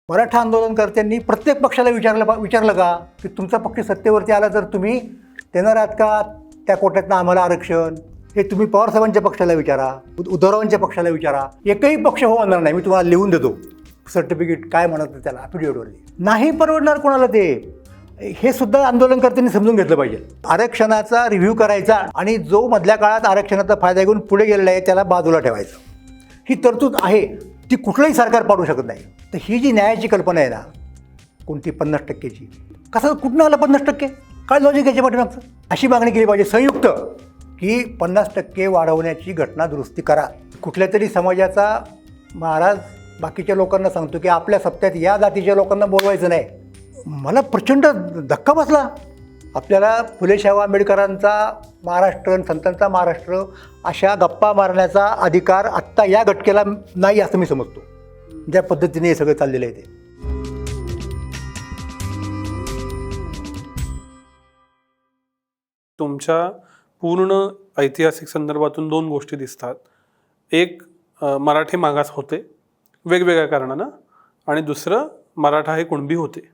मराठा आंदोलनकर्त्यांनी प्रत्येक पक्षाला विचारलं का की तुमचा पक्ष सत्तेवरती आला तर तुम्ही देणार आहात का त्या कोट्यातनं आम्हाला आरक्षण? हे तुम्ही पवारसाहेबांच्या पक्षाला विचारा, उद्धवरावांच्या पक्षाला विचारा. एकही पक्ष हो म्हणणार नाही. मी तुम्हाला लिहून देतो सर्टिफिकेट काय म्हणत त्याला अफिडेविटवरती. नाही परवडणार कोणाला ते. हे सुद्धा आंदोलनकर्त्यांनी समजून घेतलं पाहिजे. आरक्षणाचा रिव्ह्यू करायचा आणि जो मधल्या काळात आरक्षणाचा फायदा घेऊन पुढे गेलेला आहे त्याला बाजूला ठेवायचं. ही तरतूद आहे, ती कुठलंही सरकार पाडू शकत नाही. तर ही जी न्यायाची कल्पना आहे ना, कोणती 50%ची, कसं कुठनं आलं 50%? काय लॉजिक याच्या पाठीमागचं? अशी मागणी केली पाहिजे संयुक्त की 50% वाढवण्याची घटना दुरुस्ती करा. कुठल्या तरी समाजाचा महाराज बाकीच्या लोकांना सांगतो की आपल्या सप्त्यात या जातीच्या लोकांना बोलवायचं नाही. मला प्रचंड धक्का बसला. आपल्याला फुले शाहू आंबेडकरांचा महाराष्ट्र, संतांचा महाराष्ट्र अशा गप्पा मारण्याचा अधिकार आत्ता या घटकेला नाही असं मी समजतो, ज्या पद्धतीने हे सगळं चाललेलं आहे ते. तुमच्या पूर्ण ऐतिहासिक संदर्भातून दोन गोष्टी दिसतात. एक, मराठी मागास होते वेगवेगळ्या कारणानं, आणि दुसरं, मराठा हे कुणबी होते.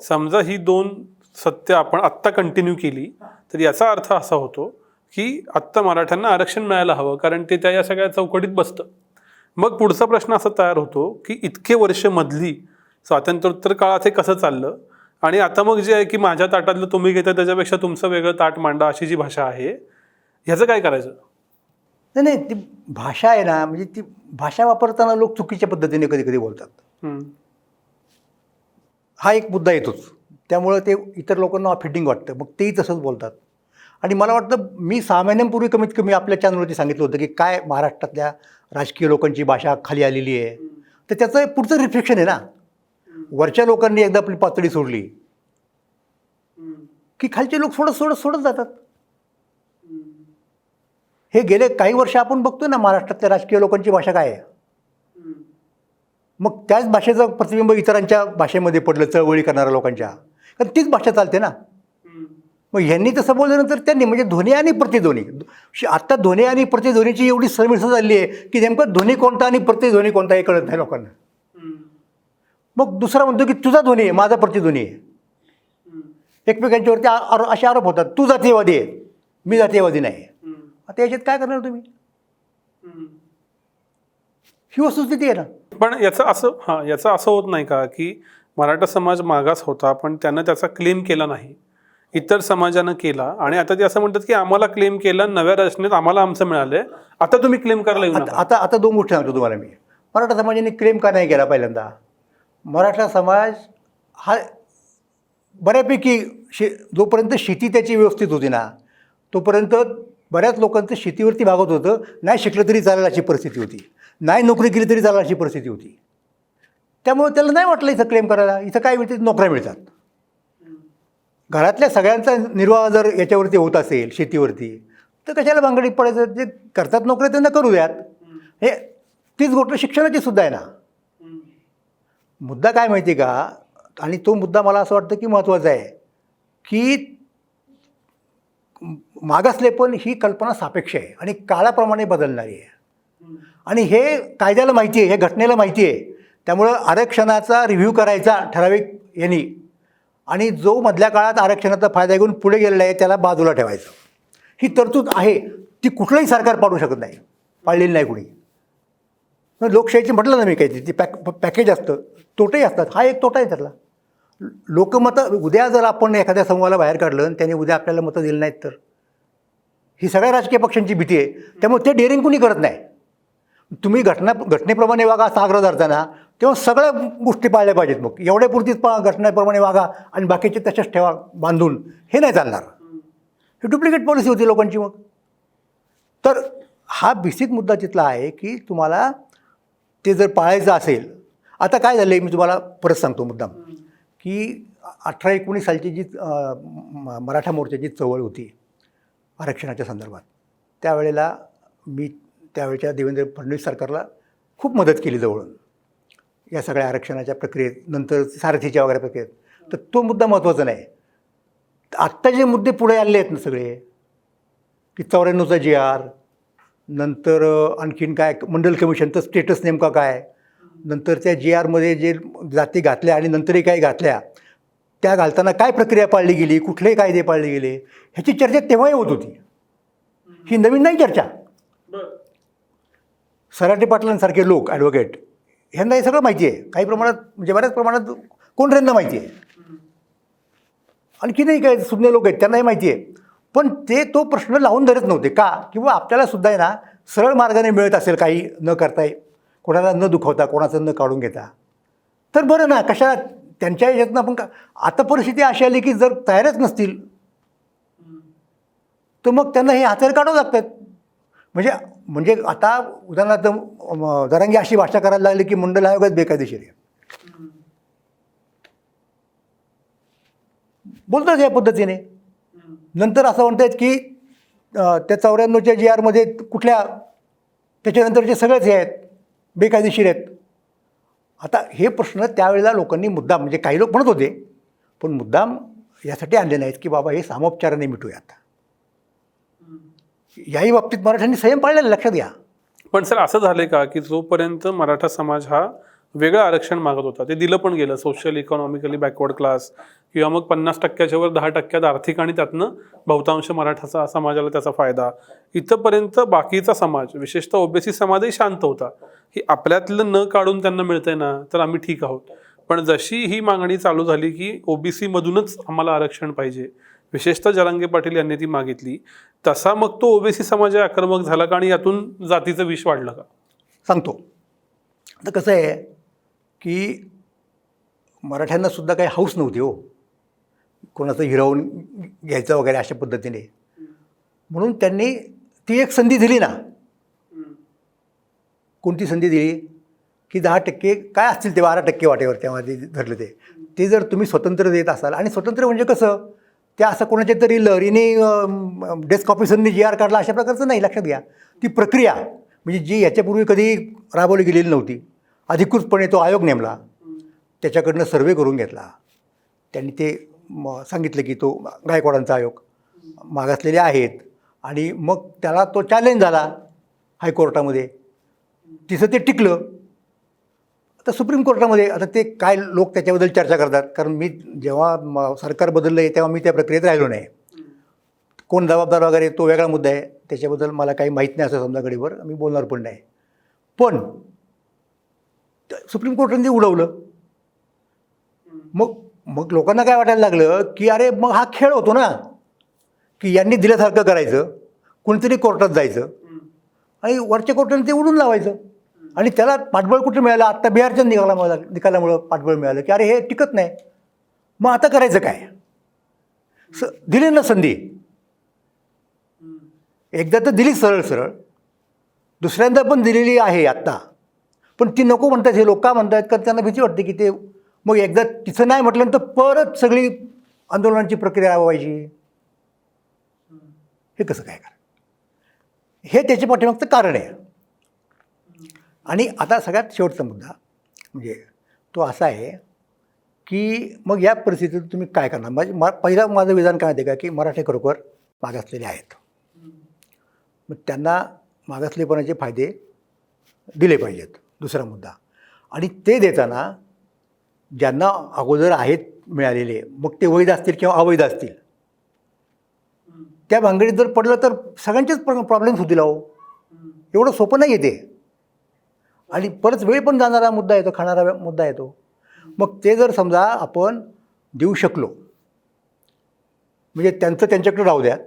समजा ही दोन सत्य आपण आत्ता कंटिन्यू केली तर याचा अर्थ असा होतो की आत्ता मराठ्यांना आरक्षण मिळायला हवं, कारण ते त्या या सगळ्या चौकटीत बसतं. मग पुढचा प्रश्न असा तयार होतो की इतके वर्ष मधली स्वातंत्र्योत्तर काळात हे कसं चाललं, आणि आता मग जे आहे की माझ्या ताटातलं तुम्ही घेता त्याच्यापेक्षा तुमचं वेगळं ताट मांडा, अशी जी भाषा आहे, ह्याचं काय करायचं? नाही, ती भाषा आहे ना, म्हणजे ती भाषा वापरताना लोक चुकीच्या पद्धतीने कधी कधी बोलतात. हा एक मुद्दा येतोच. त्यामुळं ते इतर लोकांना फिटिंग वाटतं, मग तेही तसंच बोलतात. आणि मला वाटतं मी 6 महिन्यांपूर्वी कमीत कमी आपल्या चॅनलवरती सांगितलं होतं की काय महाराष्ट्रातल्या राजकीय लोकांची भाषा खाली आलेली आहे. तर त्याचं पुढचं रिफ्लेक्शन आहे ना. वरच्या लोकांनी एकदा आपली पातळी सोडली की खालचे लोक सोडत जातात. हे गेले काही वर्ष आपण बघतोय ना महाराष्ट्रातल्या राजकीय लोकांची भाषा काय आहे. मग त्याच भाषेचं प्रतिबिंब इतरांच्या भाषेमध्ये पडलं, चळवळी करणाऱ्या लोकांच्या, कारण तीच भाषा चालते ना. मग ह्यांनी तसं बोलल्यानंतर त्यांनी, म्हणजे ध्वनी आणि प्रतिध्वनी, आत्ता ध्वनी आणि प्रतिध्वनीची एवढी सरमिसळ झाली आहे की नेमकं ध्वनी कोणता आणि प्रतिध्वनी कोणता हे कळत नाही लोकांना. मग दुसरा म्हणतो की तुझा ध्वनी आहे, माझा प्रतिध्वनी आहे. एकमेकांच्यावरती असे आरोप होतात, तू जातीयवादी आहे, मी जातीयवादी नाही. आता याच्यात काय करणार तुम्ही? ही वस्तुस्थिती आहे ना. पण याचं असं होत नाही का की मराठा समाज मागास होता पण त्यानं त्याचा क्लेम केला नाही, इतर समाजानं केला, आणि आता ते असं म्हणतात की आम्हाला क्लेम केला, नव्या रचनेत आम्हाला आमचं मिळालंय, आता तुम्ही क्लेम करायला येऊ नका. आता 2 गोष्टी सांगतो तुम्हाला मी. मराठा समाजाने क्लेम का नाही केला? पहिल्यांदा मराठा समाज हा बऱ्यापैकी जोपर्यंत शेती त्याची व्यवस्थित होती ना, तोपर्यंत बऱ्याच लोकांचं शेतीवरती भागत होतं. नाही शिकलं तरी चालेल अशी परिस्थिती होती, नाही नोकरी केली तरी चालेल अशी परिस्थिती होती. त्यामुळे त्याला नाही वाटलं इथं क्लेम करायला. इथं काय मिळते? नोकऱ्या मिळतात. घरातल्या सगळ्यांचा निर्वाह जर याच्यावरती होत असेल, शेतीवरती, तर कशाला भांगडीत पडायचं? जे करतात नोकऱ्या त्यांना करू द्यात. हे तीच गोष्ट शिक्षणाची सुद्धा आहे ना. मुद्दा काय माहिती आहे का? आणि तो मुद्दा मला असं वाटतं की महत्त्वाचा आहे की मागासलेपण ही कल्पना सापेक्ष आहे आणि काळाप्रमाणे बदलणारी आहे. आणि हे कायद्याला माहिती आहे, हे घटनेला माहिती आहे. त्यामुळं आरक्षणाचा रिव्ह्यू करायचा ठराविक यांनी, आणि जो मधल्या काळात आरक्षणाचा फायदा घेऊन पुढे गेलेला आहे त्याला बाजूला ठेवायचं. ही तरतूद आहे, ती कुठलंही सरकार पाडू शकत नाही, पाळलेली नाही कुणी. लोकशाहीची म्हटलं ना मी काही, ती पॅकेज असतं, तोटेही असतात. हा एक तोटा आहे त्यातला. लोकमतं, उद्या जर आपण एखाद्या समूहाला बाहेर काढलं आणि त्याने उद्या आपल्याला मतं दिली नाहीत तर, ही सगळ्या राजकीय पक्षांची भीती आहे. त्यामुळे ते डेअरिंग कुणी करत नाही. तुम्ही घटनेप्रमाणे वागा असा आग्रह धरताना, तेव्हा सगळ्या गोष्टी पाळल्या पाहिजेत. मग एवढ्यापुरतीच घटनेप्रमाणे वागा आणि बाकीचे तशाच ठेवा बांधून, हे नाही चालणार. ही डुप्लिकेट पॉलिसी होती लोकांची. मग तर हा बेसिक मुद्दा तिथला आहे की तुम्हाला ते जर पाळायचं असेल. आता काय झालं आहे मी तुम्हाला परत सांगतो मुद्दाम, की 18-19 सालची जी मराठा मोर्चाची चळवळ होती आरक्षणाच्या संदर्भात, त्यावेळेला मी त्यावेळच्या देवेंद्र फडणवीस सरकारला खूप मदत केली जवळून या सगळ्या आरक्षणाच्या प्रक्रियेत, नंतर सारथीच्या वगैरे प्रक्रियेत. तर तो मुद्दा महत्त्वाचा नाही. आत्ता जे मुद्दे पुढे आले आहेत ना सगळे, की 94चा GR, नंतर आणखीन काय मंडल कमिशनचं स्टेटस नेमका काय, नंतरच्या GRमध्ये जे जाती घातल्या आणि नंतरही काही घातल्या, त्या घालताना काय प्रक्रिया पाळली गेली, कुठले कायदे पाळले गेले, ह्याची चर्चा तेव्हाही होत होती. ही नवीन नाही चर्चा. सराटे पाटलांसारखे लोक ॲडव्होकेट ह्यांना हे सगळं माहिती आहे, काही प्रमाणात म्हणजे बऱ्याच प्रमाणात कोणऱ्यांना माहिती आहे, आणखीनही काही सुज्ञ लोक आहेत त्यांनाही माहिती आहे. पण ते तो प्रश्न लावून धरत नव्हते का, किंवा आपल्याला सुद्धा आहे ना सरळ मार्गाने मिळत असेल काही न करता, कोणाला न दुखवता, कोणाचं न काढून घेता, तर बरं ना, कशा त्यांच्या याच्यातनं आपण आता परिस्थिती अशी आली की जर तयारच नसतील तर मग त्यांना हे हाताने काढावं लागतात. म्हणजे आता उदाहरणार्थ जरांगी अशी भाषा करायला लागली की मंडल आयोगच बेकायदेशीर आहे, बोलतात या पद्धतीने. नंतर असं म्हणतात की त्या 94च्या GRमध्ये कुठल्या त्याच्यानंतरचे सगळेच हे आहेत बेकायदेशीर आहेत. आता हे प्रश्न त्यावेळेला लोकांनी मुद्दाम, म्हणजे काही लोक म्हणत होते पण मुद्दाम यासाठी आणले नाहीत की बाबा हे सामोपचाराने मिटूयात. याही बाबतीत मराठ्यांनी संयम पाळलेला लक्षात घ्या. पण सर असं झालंय का की जोपर्यंत मराठा समाज हा वेगळं आरक्षण मागत होता, ते दिलं पण गेलं, सोशल इकॉनॉमिकली बॅकवर्ड क्लास, किंवा मग 50%च्या वर 10% आर्थिक, आणि त्यातनं बहुतांश मराठा समाजाला त्याचा फायदा, इथंपर्यंत बाकीचा समाज विशेषतः ओबीसी समाजही शांत होता की आपल्यातलं न काढून त्यांना मिळतंय ना तर आम्ही ठीक आहोत. पण जशी ही मागणी चालू झाली की ओबीसी मधूनच आम्हाला आरक्षण पाहिजे, विशेषतः जरांगे पाटील यांनी ती मागितली, तसा मग तो ओबीसी समाज आक्रमक झाला का आणि यातून जातीचं विष वाढलं का? सांगतो. आता कसं आहे की मराठ्यांना सुद्धा काही हौस नव्हती हो कोणाचं हिरावून घ्यायचं वगैरे अशा पद्धतीने, म्हणून त्यांनी ती एक संधी दिली ना. कोणती संधी दिली की 10% काय असतील ते 12% वाटेवर तेव्हा ते धरलं, ते जर तुम्ही स्वतंत्र देत असाल, आणि स्वतंत्र म्हणजे कसं, ते असं कोणाच्या तरी लहरीने डेस्क ऑफिसरनी GR काढला अशा प्रकारचं नाही. लक्षात घ्या, ती प्रक्रिया म्हणजे जी याच्यापूर्वी कधी राबवली गेलेली नव्हती, अधिकृतपणे तो आयोग नेमला, त्याच्याकडनं सर्वे करून घेतला, त्यांनी ते सांगितलं की तो गायकवाडांचा आयोग मागासलेले आहेत, आणि मग त्याला तो चॅलेंज झाला हायकोर्टामध्ये, तिथं ते टिकलं. आता सुप्रीम कोर्टामध्ये आता ते काय लोक त्याच्याबद्दल चर्चा करतात, कारण मी जेव्हा सरकार बदललं आहे तेव्हा मी त्या प्रक्रियेत राहिलो नाही. कोण जबाबदार वगैरे तो वेगळा मुद्दा आहे, त्याच्याबद्दल मला काही माहीत नाही असं समजा गडीवर, मी बोलणार पण नाही. पण सुप्रीम कोर्टाने ते उडवलं. मग लोकांना काय वाटायला लागलं की अरे मग हा खेळ होतो ना, की यांनी दिल्यासारखं करायचं, कोणीतरी कोर्टात जायचं आणि वरच्या कोर्टाने ते उडून लावायचं, आणि त्याला पाठबळ कुठे मिळालं, आत्ता बिहारच्या निकालामुळं पाठबळ मिळालं की अरे हे टिकत नाही. मग आता करायचं काय, दिली ना संधी, एकदा तर दिली सरळ सरळ, दुसऱ्यांदा पण दिलेली आहे आत्ता, पण ती नको म्हणतात हे लोक. का म्हणतात, कारण त्यांना भीती वाटते की ते मग एकदा तिथं नाही म्हटलं तर परत सगळी आंदोलनाची प्रक्रिया राबवायची. हे कसं काय करा, हे त्याच्या पाठीमागचं कारण आहे. आणि आता सगळ्यात शेवटचा मुद्दा म्हणजे तो असा आहे की मग या परिस्थितीत तुम्ही काय करणार. पहिलं माझं विधान काय आहे का की मराठे खरोखर मागासलेले आहेत, मग त्यांना मागासलेपणाचे फायदे दिले पाहिजेत. दुसरा मुद्दा, आणि ते देताना ज्यांना अगोदर आहेत मिळालेले, मग ते वैध असतील किंवा अवैध असतील, त्या भानगडीत जर पडलं तर सगळ्यांचेच प्रॉब्लेम्स होतील. अहो एवढं सोपं नाही आहे ते, आणि परत वेळ पण जाणारा मुद्दा येतो, खाणारा मुद्दा येतो. मग ते जर समजा आपण देऊ शकलो म्हणजे त्यांचं त्यांच्याकडे राहू द्यात,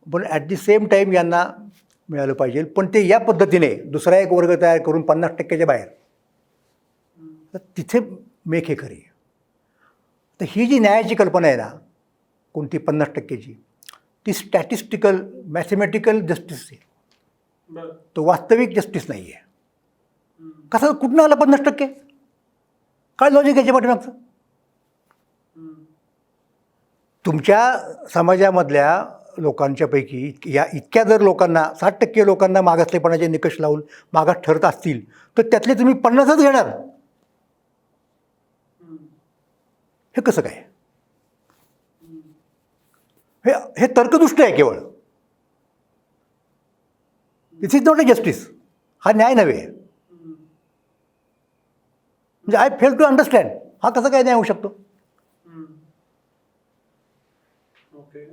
पण ॲट दी सेम टाईम यांना मिळालं पाहिजे. पण ते या पद्धतीने दुसरा एक वर्ग तयार करून 50%च्या बाहेर, तर तिथे मेख हे खरी. तर ही जी न्यायाची कल्पना आहे ना कोणती 50%ची, ती स्टॅटिस्टिकल मॅथमॅटिकल जस्टिस आहे, तो वास्तविक जस्टिस नाही आहे. कसं कुठनं आलं 50%, काय लॉजिक याच्या पाठीमागचं. तुमच्या समाजामधल्या लोकांच्यापैकी या इतक्या जर लोकांना 60% लोकांना मागासलेपणाचे निकष लावून मागास ठरत असतील तर त्यातले तुम्ही 50च घेणार. हे कसं काय, हे तर्कदुष्ट आहे केवळ. दिस इज नॉट अ जस्टिस, हा न्याय नव्हे. म्हणजे आय फेल टू अंडरस्टँड हा कसं काय नाही होऊ शकतो.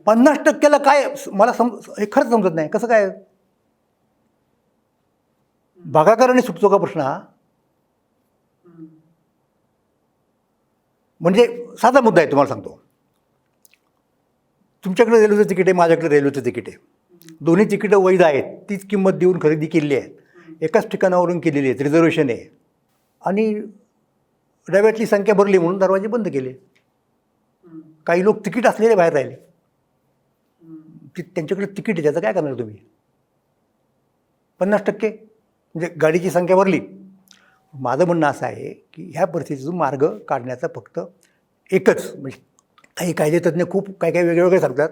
50%ला काय मला हे खरंच समजत नाही कसं काय. भागाकाराने सुटतो का प्रश्न हा. म्हणजे साधा मुद्दा आहे तुम्हाला सांगतो. तुमच्याकडे रेल्वेचं तिकीट आहे, माझ्याकडे रेल्वेचं तिकीट आहे. दोन्ही तिकीटं वैध आहेत, तीच किंमत देऊन खरेदी केलेली आहे, एकाच ठिकाणावरून केलेली आहेत, रिझर्वेशन आहे. आणि डब्यातली संख्या भरली म्हणून दरवाजे बंद केले. काही लोक तिकीट असलेले बाहेर राहिले. त्यांच्याकडे तिकीट आहे, त्याचं काय करणार तुम्ही. 50% म्हणजे गाडीची संख्या भरली. माझं म्हणणं असं आहे की ह्या परिस्थितीतून मार्ग काढण्याचा फक्त एकच, म्हणजे काही कायदेतज्ञ खूप काय काय वेगळे सांगतात,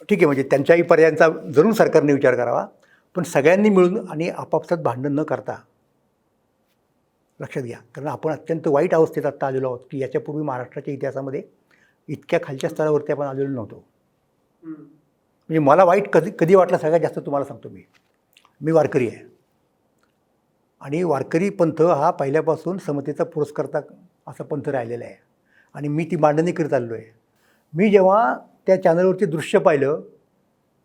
ठीक आहे, म्हणजे त्यांच्याही पर्यायांचा जरूर सरकारने विचार करावा, पण सगळ्यांनी मिळून आणि आपापसात भांडण न करता लक्षात घ्या. कारण आपण अत्यंत वाईट अवस्थेत आत्ता आलेलो आहोत की याच्यापूर्वी महाराष्ट्राच्या इतिहासामध्ये इतक्या खालच्या स्तरावरती आपण आलेलो नव्हतो. म्हणजे मला वाईट कधी वाटलं सगळ्यात जास्त तुम्हाला सांगतो. मी वारकरी आहे आणि वारकरी पंथ हा पहिल्यापासून समतेचा पुरस्कर्ता असा पंथ राहिलेला आहे आणि मी ती मांडणी करत आलेलो आहे. मी जेव्हा त्या चॅनलवरती दृश्य पाहिलं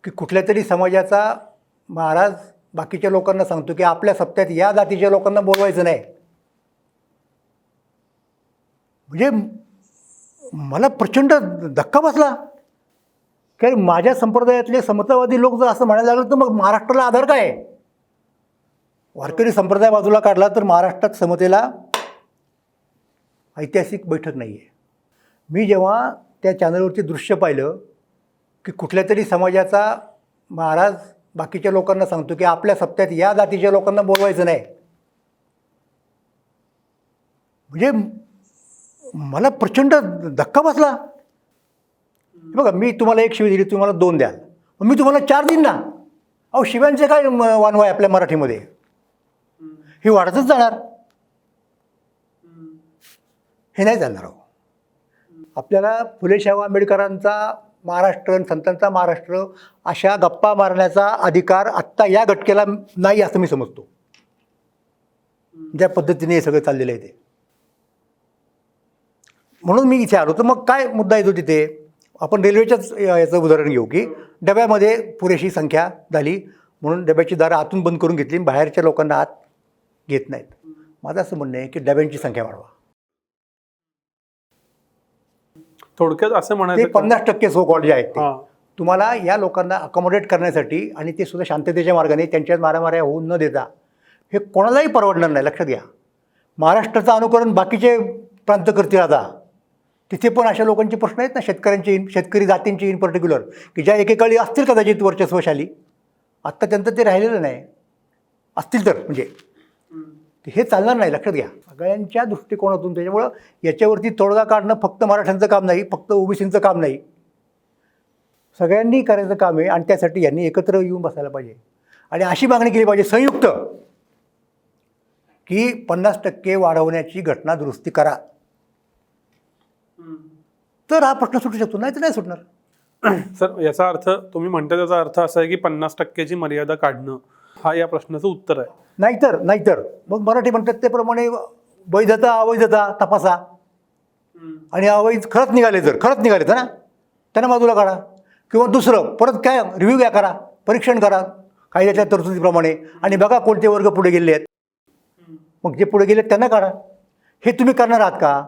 की कुठल्या तरी समाजाचा महाराज बाकीच्या लोकांना सांगतो की आपल्या सप्त्यात या जातीच्या लोकांना बोलवायचं नाही, म्हणजे मला प्रचंड धक्का बसला. कारण माझ्या संप्रदायातले समतावादी लोक जर असं म्हणायला लागलं तर मग महाराष्ट्राला आधार काय आहे. वारकरी संप्रदाय बाजूला काढला तर महाराष्ट्रात समतेला ऐतिहासिक बैठक नाही आहे. मी जेव्हा त्या चॅनलवरती दृश्य पाहिलं की कुठल्या तरी समाजाचा महाराज बाकीच्या लोकांना सांगतो की आपल्या सप्त्यात या जातीच्या लोकांना बोलवायचं नाही, म्हणजे मला प्रचंड धक्का बसला. बघा, मी तुम्हाला एक शिवी दिली, तुम्हाला 2 द्याल, मी तुम्हाला 4 देईन ना. अहो, शिव्यांचे काय वानवा आहे आपल्या मराठीमध्ये, ही वाढतच जाणार, हे नाही चालणार. अहो, आपल्याला फुले शाहू आंबेडकरांचा महाराष्ट्र, संतांचा महाराष्ट्र अशा गप्पा मारण्याचा अधिकार आत्ता या घटकेला नाही असं मी समजतो, ज्या पद्धतीने हे सगळं चाललेलं आहे ते. म्हणून मी इथे आलो. तर मग काय मुद्दा येतो तिथे, आपण रेल्वेच्याच याचं उदाहरण घेऊ की डब्यामध्ये पुरेशी संख्या झाली म्हणून डब्याची दारं आतून बंद करून घेतली, बाहेरच्या लोकांना आत घेत नाहीत. माझं असं म्हणणं आहे की डब्यांची संख्या वाढवा. थोडक्यात असं म्हणायचं, ते 50% सो कॉल्ड जे आहेत ते तुम्हाला या लोकांना अकोमोडेट करण्यासाठी, आणि ते सुद्धा शांततेच्या मार्गाने, त्यांच्यात मारामाऱ्या होऊन न देता, हे कोणालाही परवडणार नाही. लक्षात घ्या, महाराष्ट्राचं अनुकरण बाकीचे प्रांत करतील आता. तिथे पण अशा लोकांचे प्रश्न आहेत ना, शेतकरी जातींचे इन पर्टिक्युलर, की ज्या एकेकाळी असतील कदाचित वर्चस्वशाली, आत्ता त्यांचं ते राहिलेलं नाही. असतील तर म्हणजे हे चालणार नाही. लक्षात घ्या, सगळ्यांच्या दृष्टिकोनातून. त्याच्यामुळं याच्यावरती तोडगा काढणं फक्त मराठ्यांचं काम नाही, फक्त ओबीसींचं काम नाही, सगळ्यांनी करायचं काम आहे. आणि त्यासाठी यांनी एकत्र येऊन बसायला पाहिजे आणि अशी मागणी केली पाहिजे संयुक्त की 50% वाढवण्याची घटना दुरुस्ती करा, तर हा प्रश्न सुटू शकतो, नाही तर नाही सुटणार. सर, याचा अर्थ तुम्ही म्हणता, त्याचा अर्थ असा आहे की 50%ची मर्यादा काढणं हा या प्रश्नाचं उत्तर आहे. नाहीतर मग मराठी म्हणतात त्याप्रमाणे वैधता अवैधता तपासा, आणि अवैध खरंच निघाले तर ना त्यांना बाजूला काढा, किंवा दुसरं परत काय रिव्ह्यू घ्या, करा, परीक्षण करा कायद्याच्या तरतुदीप्रमाणे, आणि बघा कोणते वर्ग पुढे गेले आहेत, मग जे पुढे गेले त्यांना काढा. हे तुम्ही करणार आहात का.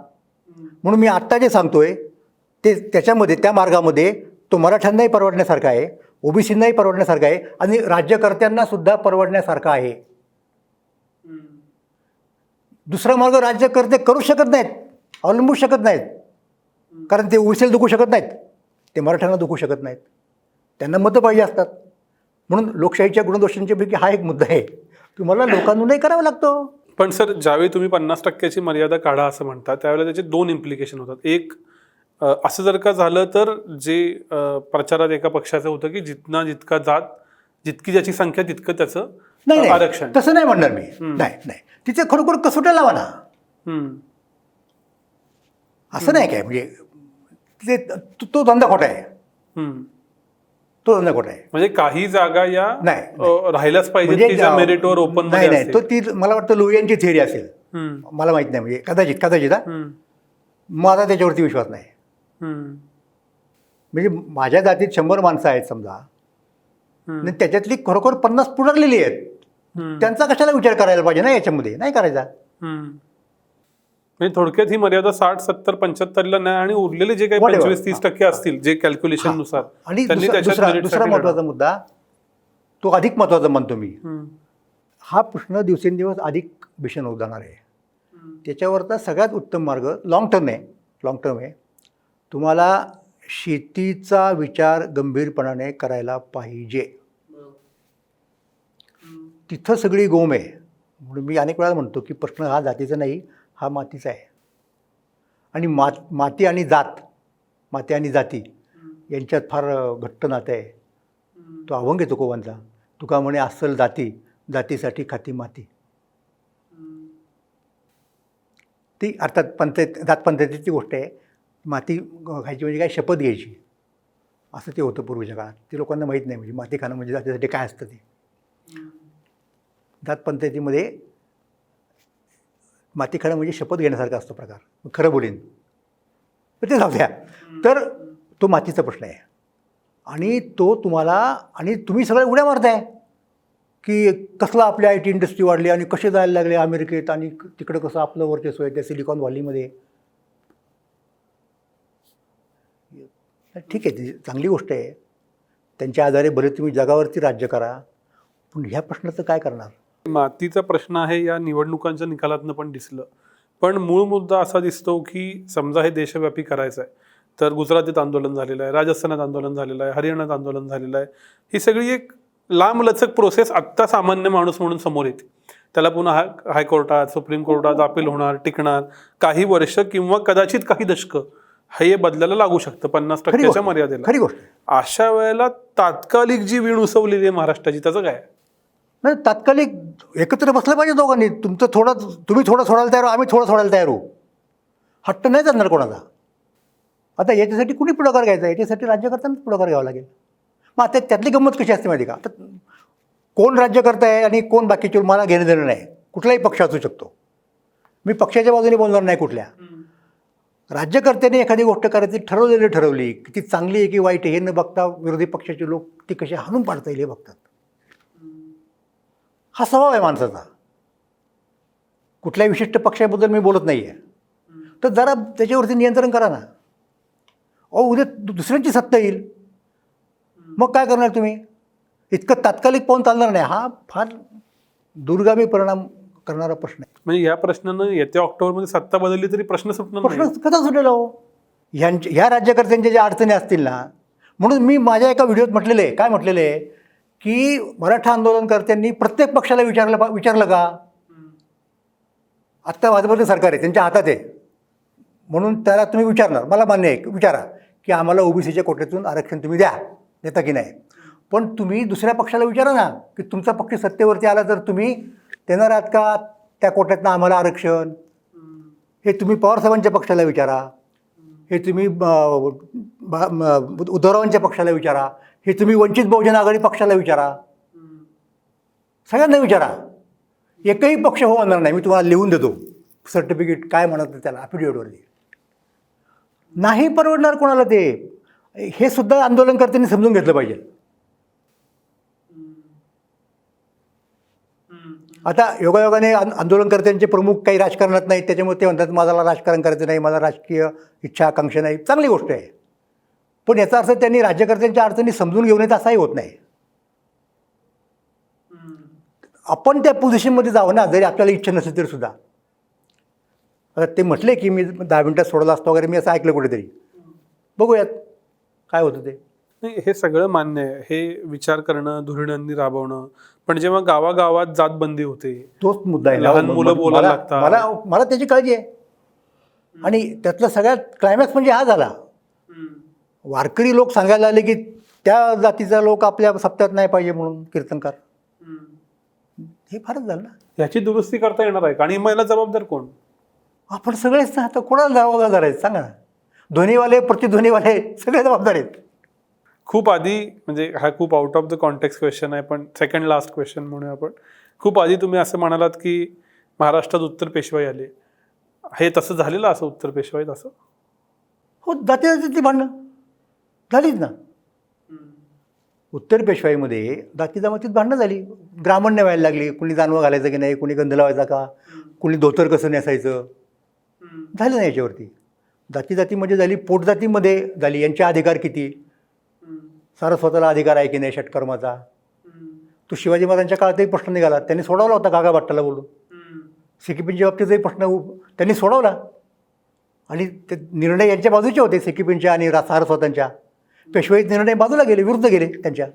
म्हणून मी आत्ता जे सांगतोय ते त्याच्यामध्ये, त्या मार्गामध्ये तो मराठ्यांनाही परवडण्यासारखा आहे, ओबीसींनाही परवडण्यासारखा आहे, आणि राज्यकर्त्यांना सुद्धा परवडण्यासारखा आहे. दुसरा मार्ग राज्यकर्ते करू शकत नाहीत, अवलंबू शकत नाहीत, कारण ते ओबीसीला दुखू शकत नाहीत, ते मराठ्यांना दुखू शकत नाहीत, त्यांना मतं पाहिजे असतात. म्हणून लोकशाहीच्या गुणदोषांच्यापैकी हा एक मुद्दा आहे, तुम्हाला लोकांनाही करावा लागतो. पण सर, ज्यावेळी तुम्ही 50%ची मर्यादा काढा असं म्हणता, त्यावेळेला त्याचे 2 इम्प्लिकेशन होतात. एक, असं जर का झालं तर जे प्रचारात एका पक्षाचं होतं की जितका जात, जितकी ज्याची संख्या तितकं त्याचं आरक्षण. तसं नाही म्हणणार मी. नाही, तिथे खरोखर कसोट्या लावा ना. असं नाही काय, म्हणजे ते तो धंदा खोटा आहे, तो धंदा खोटा आहे. म्हणजे काही जागा या नाही राहिल्याच पाहिजे, मेरिटवर ओपन. नाही, तो ती मला वाटतं लोहियांची थिअरी असेल मला माहीत नाही, म्हणजे कदाचित माझा त्याच्यावरती विश्वास नाही. म्हणजे माझ्या जातीत 100 माणसं आहेत समजा, आणि त्याच्यातली खरोखर 50 पुढारलेली आहेत, त्यांचा कशाला विचार करायला पाहिजे ना याच्यामध्ये? नाही करायचा. म्हणजे थोडक्यात ही मर्यादा 60, 70, 75 नाही, आणि उरलेले जे काही Whatever. 25-30% असतील जे कॅल्क्युलेशन नुसार आणि त्यांनी त्याच्यात merit दुसरा साठी महत्त्वाचा मुद्दा, तो अधिक महत्त्वाचा मानतो मी. हा प्रश्न दिवसेंदिवस अधिक भीषण होत जाणार आहे. त्याच्यावरचा सगळ्यात उत्तम मार्ग लॉंग टर्म आहे. तुम्हाला शेतीचा विचार गंभीरपणाने करायला पाहिजे. तिथं सगळी गोम आहे. म्हणून मी अनेक वेळा म्हणतो की प्रश्न हा जातीचा नाही, हा मातीचा आहे. आणि माती आणि जाती यांच्यात फार घट्ट नातं आहे. तो अभंग आहे तुकोबांचा, तुका म्हणे अस्सल जातीसाठी खाती माती. ती अर्थात जात पंचायतीची गोष्ट आहे. माती खायची म्हणजे काय, शपथ घ्यायची, असं ते होतं पूर्वीच्या काळात. ते लोकांना माहीत नाही, म्हणजे माती खाणं म्हणजे जातीसाठी काय असतं ते. जात पंचायतीमध्ये माती खाणं म्हणजे शपथ घेण्यासारखा असतो प्रकार. खरं बोलेन तर ते जाऊ द्या. तर तो मातीचा प्रश्न आहे, आणि तो तुम्हाला, आणि तुम्ही सगळ्या उड्या मारताय की कसलं आपली IT इंडस्ट्री वाढली आणि कसे जायला लागले अमेरिकेत, आणि तिकडं कसं आपलं वर्चस्व आहे त्या सिलिकॉन व्हॅलीमध्ये. ठीक आहे, ती चांगली गोष्ट आहे, त्यांच्या आधारे बरे तुम्ही जगावरती राज्य करा, पण ह्या प्रश्नाचं काय करणार? मातीचा प्रश्न आहे या निवडणुकांच्या निकालातनं पण दिसलं. पण मूळ मुद्दा असा दिसतो की समजा हे देशव्यापी करायचं आहे, तर गुजरातीत आंदोलन झालेलं आहे, राजस्थानात आंदोलन झालेलं आहे, हरियाणात आंदोलन झालेलं आहे. ही सगळी एक लांबलचक प्रोसेस आत्ता सामान्य माणूस म्हणून समोर येते. त्याला पुन्हा हायकोर्टात, सुप्रीम कोर्टात अपील होणार, टिकणार काही वर्ष किंवा कदाचित काही दशकं, हे बदलायला लागू शकतं 50% मर्यादेला. खरी गोष्ट. अशा वेळेला तात्कालिक जी वीण उसवलेली आहे महाराष्ट्राची, त्याचं काय? नाही, तात्कालिक एकत्र बसलं पाहिजे दोघांनी. तुम्ही थोडं सोडायला तयार हो, आम्ही थोडं सोडायला तयार हो. हट्ट नाही चालणार कोणाचा. आता याच्यासाठी कुणी पुढाकार घ्यायचा? याच्यासाठी राज्यकर्त्यांनाच पुढाकार घ्यावा लागेल. मग आता त्यातली गंमत कशी असते माहिती का? तर कोण राज्य करताय आणि कोण बाकीचे, मला घेणं देणं नाही. कुठलाही पक्ष असू शकतो, मी पक्षाच्या बाजूने बोलणार नाही कुठल्या. राज्यकर्त्यांनी एखादी गोष्ट करायची ठरवली, की ती चांगली आहे की वाईट आहे हे न बघता विरोधी पक्षाचे लोक ती कशी हाणून पाडता येईल हे बघतात. हा स्वभाव आहे माणसाचा. कुठल्याही विशिष्ट पक्षाबद्दल मी बोलत नाही आहे, तर जरा त्याच्यावरती नियंत्रण करा ना. उद्या दुसऱ्यांची सत्ता येईल, मग काय करणार तुम्ही? इतकं तात्कालिक पाहून चालणार नाही. हा फार दूरगामी परिणाम करणारा प्रश्न आहे. म्हणजे या प्रश्नानं येत्या ऑक्टोबरमध्ये सत्ता बदलली तरी प्रश्न सुटणार नाही. प्रश्न कसा सुटेल हो? ह्या राज्यकर्त्यांच्या ज्या अडचणी असतील ना, म्हणून मी माझ्या एका व्हिडिओत म्हटलेलं आहे, काय म्हटलेलं आहे की मराठा आंदोलनकर्त्यांनी प्रत्येक पक्षाला विचारलं का? आत्ता भाजपचं सरकार आहे, त्यांच्या हातात आहे, म्हणून त्याला तुम्ही विचारणार. मला मान्य आहे, विचारा की आम्हाला OBCच्या कोट्यातून आरक्षण तुम्ही देता की नाही. पण तुम्ही दुसऱ्या पक्षाला विचारा ना की तुमचा पक्ष सत्तेवरती आला तर तुम्ही देणार आहात का त्या कोट्यातनं आम्हाला आरक्षण? हे तुम्ही पवारसाहेबांच्या पक्षाला विचारा, हे तुम्ही उद्धवरावांच्या पक्षाला विचारा, हे तुम्ही वंचित बहुजन आघाडी पक्षाला विचारा, सगळ्यांना विचारा. एकही पक्ष हो म्हणणार नाही. मी तुम्हाला लिहून देतो सर्टिफिकेट, काय म्हणत त्याला, अफिडेविटवरती. नाही परवडणार कोणाला ते. हे सुद्धा आंदोलनकर्त्यांनी समजून घेतलं पाहिजे. आता योगायोगाने आंदोलनकर्त्यांचे प्रमुख काही राजकारणात नाहीत, त्याच्यामुळे ते म्हणतात मला राजकारण करायचं नाही, मला राजकीय इच्छा आकांक्षा नाही. चांगली गोष्ट आहे, पण याचा अर्थ त्यांनी राज्यकर्त्यांच्या अडचणी समजून घेऊन येत असाही होत नाही. आपण त्या पोझिशनमध्ये जावं ना, जरी आपल्याला इच्छा नसेल तरी सुद्धा. आता ते म्हटले की मी 10 मिनिटात सोडला असतो वगैरे, मी असं ऐकलं कुठेतरी. बघूयात काय होतं ते. नाही, हे सगळं मान्य आहे, हे विचार करणं, धोरणांनी राबवणं. पण जेव्हा गावागावात जातबंदी होते, तोच मुद्दा आहे. लहान मुलं बोलायला लागतात. मला त्याची काळजी आहे. आणि त्यातला सगळ्यात क्लायमॅक्स म्हणजे हा झाला, वारकरी लोक सांगायला लागले की त्या जातीचा लोक आपल्या सप्त्यात नाही पाहिजे म्हणून, कीर्तनकार. हे फारच झालं ना. याची दुरुस्ती करता येणार आहे आणि मला जबाबदार कोण? आपण सगळेच ना. आता कोणाला जबाबदार आहेत सांगा ना. ध्वनीवाले, प्रतिध्वनीवाले सगळे जबाबदार आहेत. खूप आधी, म्हणजे हा खूप out of the context question आहे, पण सेकंड लास्ट क्वेश्चन म्हणून आपण, खूप आधी तुम्ही असं म्हणालात की महाराष्ट्रात उत्तर पेशवाई आली, हे तसं झालेलं असं उत्तर पेशवाईत असं? हो, जाती भांडणं झालीच ना. उत्तर पेशवाईमध्ये जाती जमातीत भांडणं झाली, ग्रामण्य व्हायला लागली, कुणी जानवं घालायचं की नाही, कुणी गंध लावायचा का, कुणी धोतर कसं नेसायचं, झालं नाही याच्यावरती. जातीमध्ये झाली, पोटजातीमध्ये झाली, यांचे अधिकार किती, सारस्वताला अधिकार आहे की नाही षटकर्माचा. तो शिवाजी महाराजांच्या काळातही प्रश्न निघाला, त्यांनी सोडवला होता गागा भट्टाला बोलून. सिकिपींच्या बाबतीतही प्रश्न त्यांनी सोडवला आणि ते निर्णय यांच्या बाजूचे होते, सिकिपींच्या आणि सारस्वतांच्या. पेशवाईत निर्णय बाजूला गेले, विरुद्ध गेले त्यांच्या.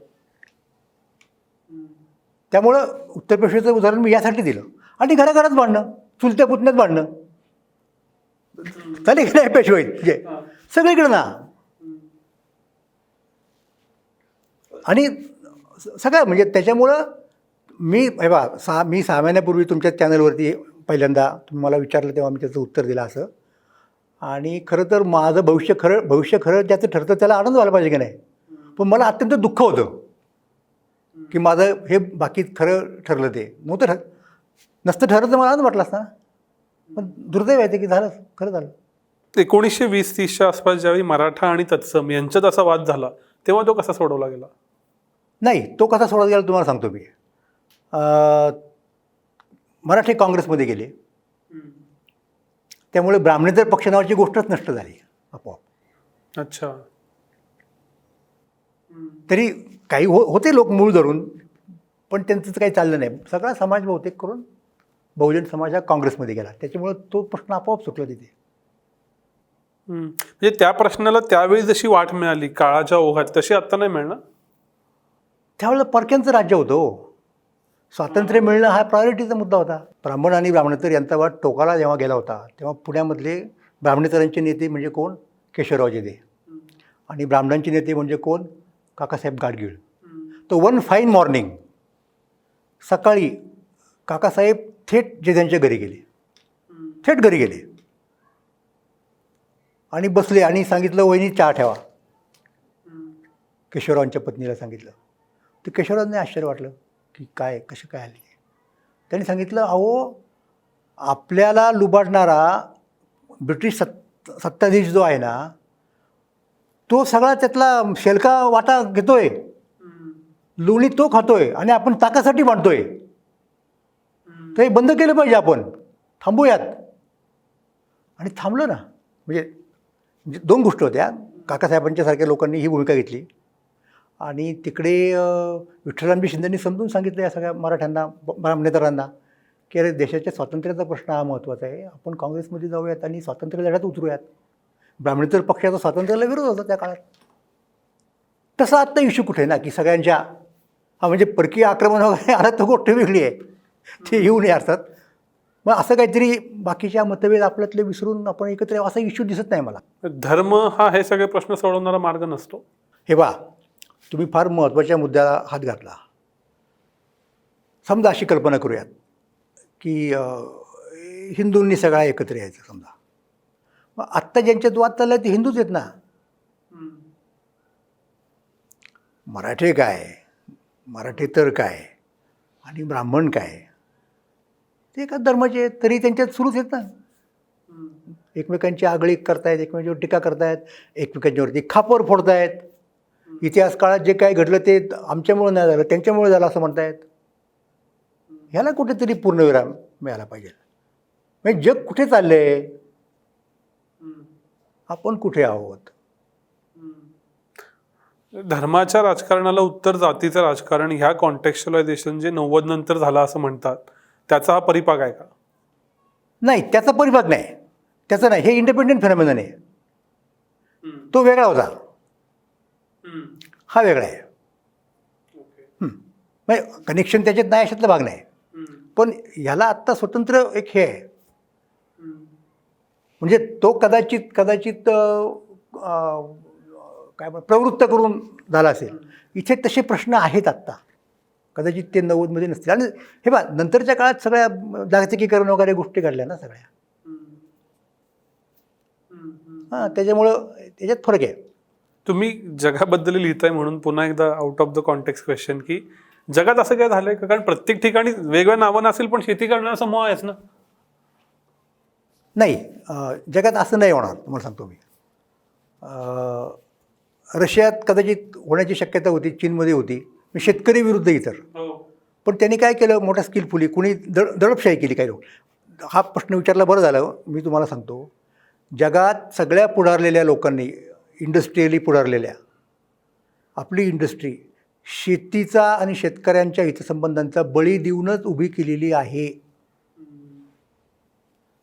त्यामुळं उत्तर पेशवाईचं उदाहरण मी यासाठी दिलं. आणि घराघरात भांडणं, चुलत्या पुतण्यात भांडणं झाले की नाही पेशवाईत, म्हणजे सगळीकडे ना. आणि सगळं म्हणजे त्याच्यामुळं मी हे बा मी 6 महिन्यापूर्वी तुमच्या चॅनलवरती पहिल्यांदा तुम्ही मला विचारलं तेव्हा मी त्याचं उत्तर दिलं असं. आणि खरं तर माझं भविष्य खरं ज्याचं ठरतं त्याला आनंद व्हायला पाहिजे की नाही. पण मला अत्यंत दुःख होतं की माझं हे बाकी खरं ठरलं, ते नव्हतं नसतं ठरलं तर मला आनंद वाटला असता. पण दुर्दैव आहे ते की झालं, खरं झालं. 1920-30च्या आसपास ज्यावेळी मराठा आणि तत्सम यांच्यात असा वाद झाला तेव्हा तो कसा सोडवला गेला? नाही, तो कसा सोडवला गेला तुम्हाला सांगतो मी. मराठे काँग्रेसमध्ये गेले, त्यामुळे ब्राह्मणेतर पक्ष नावाची गोष्टच नष्ट झाली आपोआप. अच्छा. तरी काही होते लोक मूळ धरून, पण त्यांचं काही चाललं नाही. सगळा समाज बहुतेक करून बहुजन समाज हा काँग्रेसमध्ये गेला, त्याच्यामुळे तो प्रश्न आपोआप सुटला तिथे. म्हणजे त्या प्रश्नाला त्यावेळी जशी वाट मिळाली काळाच्या ओघात, तशी आत्ता नाही मिळणार. त्यावेळेला परक्यांचं राज्य होतं हो. स्वातंत्र्य मिळणं हा प्रायोरिटीचा मुद्दा होता. ब्राह्मण आणि ब्राह्मणेतर यांचा वाद टोकाला जेव्हा गेला होता तेव्हा पुण्यामधले ब्राह्मणेतरांचे नेते म्हणजे कोण, केशवराव जेधे. आणि ब्राह्मणांचे नेते म्हणजे कोण, काकासाहेब गाडगीळ. तो वन फाईन मॉर्निंग सकाळी काकासाहेब थेट जेध्यांच्या घरी गेले, थेट घरी गेले आणि बसले आणि सांगितलं, वहिनी चहा ठेवा. केशवरावांच्या पत्नीला सांगितलं. तर केशवरावांनी आश्चर्य वाटलं की काय, कसं काय आले. त्यांनी सांगितलं, अहो आपल्याला लुबाडणारा ब्रिटिश सत्ताधीश जो आहे ना, तो सगळा त्यातला शेलका वाटा घेतोय, लोणी तो खातोय आणि आपण ताकासाठी बांधतोय. तर हे बंद केलं पाहिजे, आपण थांबूयात. आणि थांबलं ना. म्हणजे 2 गोष्टी होत्या. काकासाहेबांच्या सारख्या लोकांनी ही भूमिका घेतली आणि तिकडे विठ्ठलरामजी शिंदेंनी समजून सांगितलं या सगळ्या मराठ्यांना, ब्राह्मणेतरांना की अरे देशाच्या स्वातंत्र्याचा प्रश्न हा महत्त्वाचा आहे, आपण काँग्रेसमध्ये जाऊयात आणि स्वातंत्र्य लढ्यात उतरूयात. ब्राह्मणेतर पक्षाचा स्वातंत्र्याला विरोध होता त्या काळात. तसा आत्ता इश्यू कुठे ना की सगळ्यांच्या म्हणजे परकीय आक्रमण वगैरे आलं तर गोष्ट वेगळी आहे, ते येऊ नये अर्थात. मग असं काहीतरी बाकीच्या मतभेद आपल्यातले विसरून आपण एकत्र असा इश्यू दिसत नाही मला. धर्म हा हे सगळे प्रश्न सोडवणारा मार्ग नसतो. हे बा, तुम्ही फार महत्त्वाच्या मुद्द्याला हात घातला. समजा अशी कल्पना करूयात की हिंदूंनी सगळा एकत्र यायचं समजा. मग आत्ता ज्यांच्यात वाद चालला ते हिंदूच आहेत ना. मराठे काय, मराठेतर काय आणि ब्राह्मण काय, ते एका धर्माचे आहेत तरी त्यांच्यात सुरूच आहेत ना. एकमेकांची आगळी करतायत, एकमेकांवर टीका करतायत, एकमेकांच्यावरती खापर फोडतायत. इतिहास काळात जे काय घडलं ते आमच्यामुळे नाही झालं, त्यांच्यामुळे झालं असं म्हणतायत. ह्याला कुठेतरी पूर्णविराम मिळाला पाहिजे. म्हणजे जग कुठे चाललं आहे, आपण कुठे आहोत. धर्माच्या राजकारणाला उत्तर जातीचं राजकारण ह्या कॉन्टेक्स्चुअलायझेशन जे 90 नंतर झालं असं म्हणतात, त्याचा हा परिपाक आहे का? नाही, त्याचा परिपाक नाही, त्याचा नाही. हे इंडिपेंडेंट फेनॉमेनन आहे. तो वेगळा होता, हा वेगळा आहे. म्हणजे कनेक्शन त्याच्यात नाही अशातला भाग नाही. पण ह्याला आत्ता स्वतंत्र एक हे आहे. म्हणजे तो कदाचित काय प्रवृत्त करून झाला असेल. इथे तसे प्रश्न आहेत आत्ता, कदाचित ते 90मध्ये नसतील. आणि हे बा, नंतरच्या काळात सगळ्या जागतिकीकरण वगैरे गोष्टी घडल्या ना सगळ्या. हां, त्याच्यामुळं त्याच्यात फरक आहे. तुम्ही जगाबद्दल लिहिताय म्हणून पुन्हा एकदा out of the context question की जगात असं काय झालंय का? कारण प्रत्येक ठिकाणी वेगवेगळ्या नावानं असेल पण शेती करणारा समूह आहेच ना. नाही, जगात असं नाही होणार, तुम्हाला सांगतो मी. रशियात कदाचित होण्याची शक्यता होती, चीनमध्ये होती, शेतकरी विरुद्ध इतर. पण त्यांनी काय केलं, मोठ्या स्किलफुली कुणी दडपशाही केली काही लोक. हा प्रश्न विचारला बरं झालं. मी तुम्हाला सांगतो, जगात सगळ्या पुढारलेल्या लोकांनी, इंडस्ट्रियली पुढारलेल्या, आपली इंडस्ट्री शेतीचा आणि शेतकऱ्यांच्या हितसंबंधांचा बळी देऊनच उभी केलेली आहे.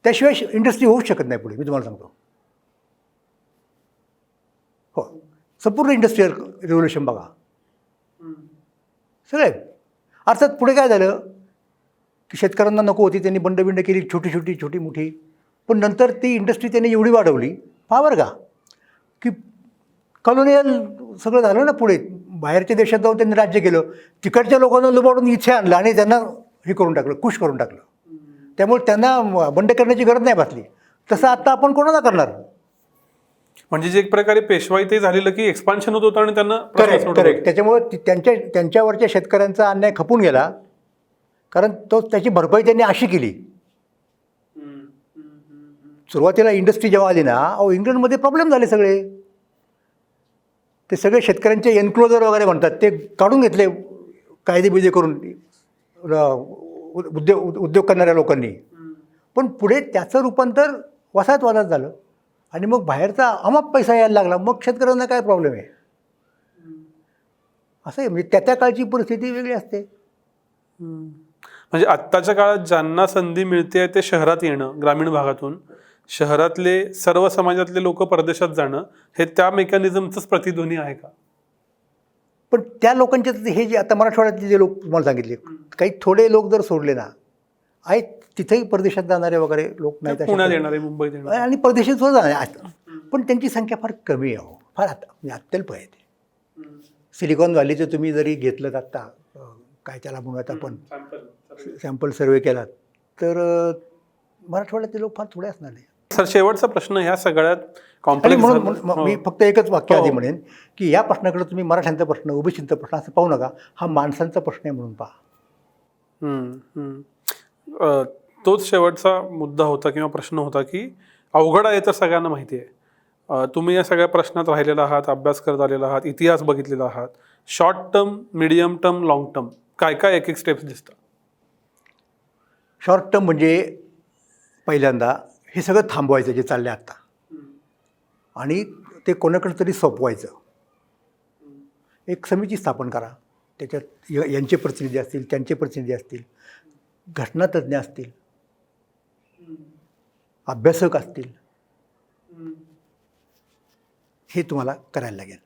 त्याशिवाय इंडस्ट्री होऊच शकत नाही पुढे, मी तुम्हाला सांगतो. हो, संपूर्ण इंडस्ट्रियल रिव्होल्युशन बघा सगळे. अर्थात पुढे काय झालं की शेतकऱ्यांना नको होती, त्यांनी बंडबिंड केली, छोटी मोठी. पण नंतर ती इंडस्ट्री त्यांनी एवढी वाढवली, पहा बरं का, की कॉलोनियल सगळं झालं ना पुढे. बाहेरच्या देशात जाऊन त्यांनी राज्य केलं, तिकडच्या लोकांना लुबाडून इथे आणलं आणि त्यांना हे करून टाकलं, खुश करून टाकलं. त्यामुळे त्यांना बंड करण्याची गरज नाही भासली. तसं आता आपण कोणाला करणार? म्हणजे जे एक प्रकारे पेशवाई ते झालेलं की एक्सपान्शन होत होतं आणि त्यांना करेक्ट. त्याच्यामुळे त्यांच्यावरच्या शेतकऱ्यांचा अन्याय खपून गेला, कारण त्याची भरपाई त्यांनी अशी केली. सुरुवातीला इंडस्ट्री जेव्हा आली ना, इंग्लंडमध्ये प्रॉब्लेम झाले सगळे. ते सगळे शेतकऱ्यांचे एन्क्लोजर वगैरे म्हणतात, ते काढून घेतले कायदेबिदे करून उद्योग करणाऱ्या लोकांनी. पण पुढे त्याचं रूपांतर वसाहतवादात झालं आणि मग बाहेरचा अमाप पैसा यायला लागला. मग शेतकऱ्यांना काय प्रॉब्लेम आहे? असं आहे. म्हणजे त्या काळची परिस्थिती वेगळी असते. म्हणजे आत्ताच्या काळात ज्यांना संधी मिळते ते शहरात येणं, ग्रामीण भागातून शहरातले सर्व समाजातले लोक परदेशात जाणं, हे त्या मेकॅनिझमचंच प्रतिध्वनी आहे का? पण त्या लोकांचे हे जे आता मराठवाड्यातले जे लोक तुम्हाला सांगितले, काही थोडे लोक जर सोडले ना, आहेत तिथेही परदेशात जाणारे वगैरे लोक नाही, पुण्यात येणारे, मुंबईत येणारे आणि परदेशात सुद्धा जाणारे, पण त्यांची संख्या फार कमी आहे. फार अत्यल्प आहे ते. सिलिकॉन व्हॅलीचं तुम्ही जरी घेतलं आत्ता, काय त्याला म्हणूयात आपण, सॅम्पल सर्वे केला, तर मराठवाड्यातले लोक फार थोडे असणार नाही. सर, शेवटचा प्रश्न ह्या सगळ्यात कॉम्प्लेक्स. म्हणून मी फक्त एकच वाक्य आधी म्हणेन की या प्रश्नाकडे तुम्ही मराठ्यांचा प्रश्न, ओबीसींचा प्रश्न असं पाहू नका. हा माणसांचा प्रश्न आहे म्हणून पहा. तोच शेवटचा मुद्दा होता किंवा प्रश्न होता की अवघड आहे तर सगळ्यांना माहिती आहे. तुम्ही या सगळ्या प्रश्नात राहिलेला आहात, अभ्यास करत आलेला आहात, इतिहास बघितलेला आहात. Short term, medium term, long term काय काय एक स्टेप्स दिसतात? शॉर्ट टर्म म्हणजे पहिल्यांदा हे सगळं थांबवायचं जे चाललं आहे आत्ता, आणि ते कोणाकडे तरी सोपवायचं. एक समिती स्थापन करा, त्याच्यात यांचे प्रतिनिधी असतील, त्यांचे प्रतिनिधी असतील, घटनातज्ञ असतील, अभ्यासक असतील. हे तुम्हाला करायला लागेल.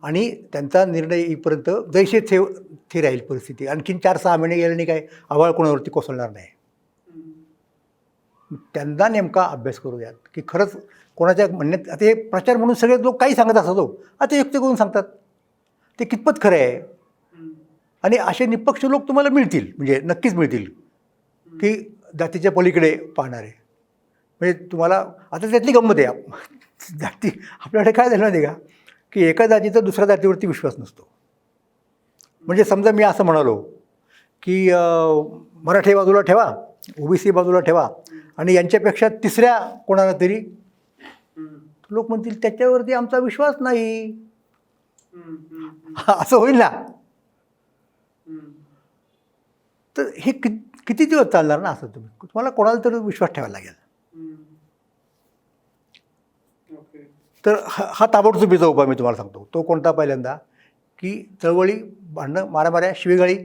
आणि त्यांचा निर्णय येईपर्यंत जैसे थे राहील परिस्थिती. आणखीन 4-6 महिने गेल्याने काय आवाळ कोणावरती कोसळणार नाही. त्यांना नेमका अभ्यास करू द्यात की खरंच कोणाच्या म्हणण्यात, आता हे प्रचार म्हणून सगळे लोक काही सांगत असतो, आता युक्ती करून सांगतात, ते कितपत खरं आहे. आणि असे निपक्ष लोक तुम्हाला मिळतील, म्हणजे नक्कीच मिळतील, की जातीच्या पलीकडे पाहणारे. म्हणजे तुम्हाला आता त्यातली गंमत आहे, जाती आपल्याकडे काय झालं नाही का, की एका जातीचा दुसऱ्या जातीवरती विश्वास नसतो. म्हणजे समजा मी असं म्हणालो की मराठी बाजूला ठेवा, ओबीसी बाजूला ठेवा, आणि यांच्यापेक्षा तिसऱ्या कोणाला तरी, लोक म्हणतील त्याच्यावरती आमचा विश्वास नाही. असं होईल ना. तर हे किती दिवस चालणार ना असं? तुम्हाला कोणाला तरी विश्वास ठेवायला लागेल. तर हा ताबडतोबीचा उपाय मी तुम्हाला सांगतो. तो कोणता? पहिल्यांदा की चळवळी, भांडणं, मारामाऱ्या, शिवीगाळी,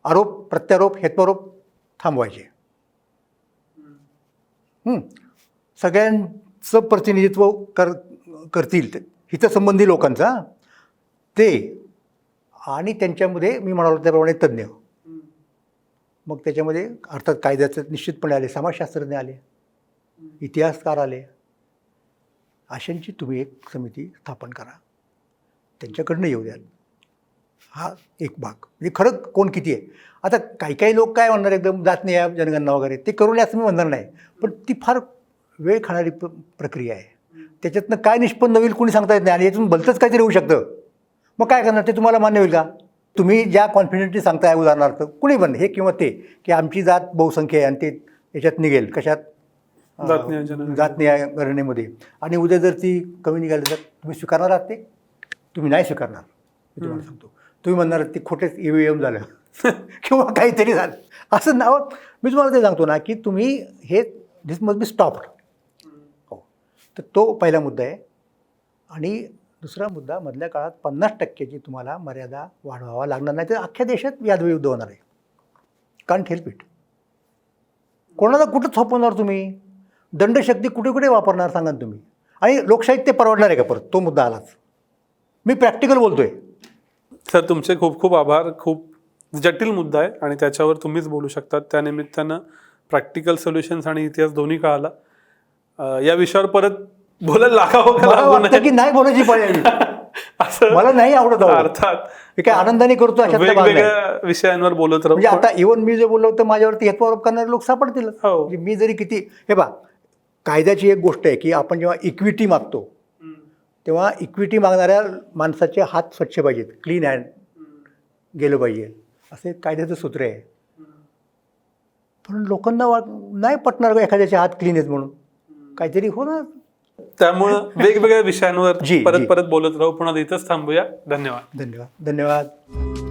आरोप प्रत्यारोप, हेत्वारोप थांबवायचे. सगळ्यांचं प्रतिनिधित्व करतील हितसंबंधी लोकांचा ते, आणि त्यांच्यामध्ये मी म्हणालो त्याप्रमाणे तज्ज्ञ. मग त्याच्यामध्ये अर्थात कायद्याचे निश्चितपणे आले, समाजशास्त्रज्ञ आले, इतिहासकार आले. अशांची तुम्ही एक समिती स्थापन करा, त्यांच्याकडनं येऊ द्याल. हा एक भाग. म्हणजे खरं कोण किती आहे. आता काही लोक काय म्हणणार, एकदम जातनीय जनगणना वगैरे ते करू नये असं मी म्हणणार नाही, पण ती फार वेळ खाणारी प्रक्रिया आहे. त्याच्यातनं काय निष्पन्न होईल कोणी सांगता येत नाही, आणि यातून भलतंच काहीतरी होऊ शकतं. मग काय करणार, ते तुम्हाला मान्य होईल का? तुम्ही ज्या कॉन्फिडेंटली सांगताय, उदाहरणार्थ कुणी पण हे किंवा ते, की आमची जात बहुसंख्य आहे आणि ते याच्यात निघेल कशात, जात नियोजन. जात गणनेमध्ये, आणि उद्या जर ती कमी निघाली तर तुम्ही स्वीकारणार आहात ते? तुम्ही नाही स्वीकारणार, मी तुम्हाला सांगतो. तुम्ही म्हणणार ते खोटेच EVM झालं किंवा काहीतरी झालं असं नाव. मी तुम्हाला ते सांगतो ना की तुम्ही हे दिस मस्ट बी स्टॉप्ड. हो, तर तो पहिला मुद्दा आहे. आणि दुसरा मुद्दा, मधल्या काळात 50% तुम्हाला मर्यादा वाढवावा लागणार, नाही तर अख्ख्या देशात यादवी युद्ध होणार आहे. Can't help it. कोणाला कुठं थोपवणार तुम्ही? दंडशक्ती कुठे कुठे वापरणार सांगा तुम्ही? आणि लोकशाहीत ते परवडणार आहे का? परत तो मुद्दा आलाच. मी प्रॅक्टिकल बोलतोय. सर तुमचे खूप खूप आभार. खूप जटिल मुद्दा आहे आणि त्याच्यावर तुम्हीच बोलू शकतात. त्यानिमित्तानं प्रॅक्टिकल सोल्युशन्स आणि इतिहास दोन्ही कळाला. या विषयावर परत बोलायला लागावं का मला लागू वाटतं नये? की नाही बोलायची पाहिजे. असं मला नाही आवडत अहो. अर्थात हे काय आनंदाने करतो अशातला भाग नाही. वेगवेगळ्या विषयांवर बोलत म्हणजे राहू. आता इव्हन मी जे बोललो होतं माझ्यावरती हेतुआरोप करणारे लोक सापडतील. हो. म्हणजे मी जरी किती, हे बा, कायद्याची एक गोष्ट आहे की आपण जेव्हा इक्विटी मागतो तेव्हा इक्विटी मागणाऱ्या माणसाचे हात स्वच्छ पाहिजेत, क्लीन हँड गेलं पाहिजे, असे कायद्याचं सूत्र आहे. पण लोकांना नाही पटणार का एखाद्याचे हात क्लीन आहेत म्हणून? काहीतरी होणार. त्यामुळं वेगवेगळ्या विषयांवर जी, परत जी. परत बोलत राहू. पुन्हा इथंच थांबूया. धन्यवाद. धन्यवाद. धन्यवाद.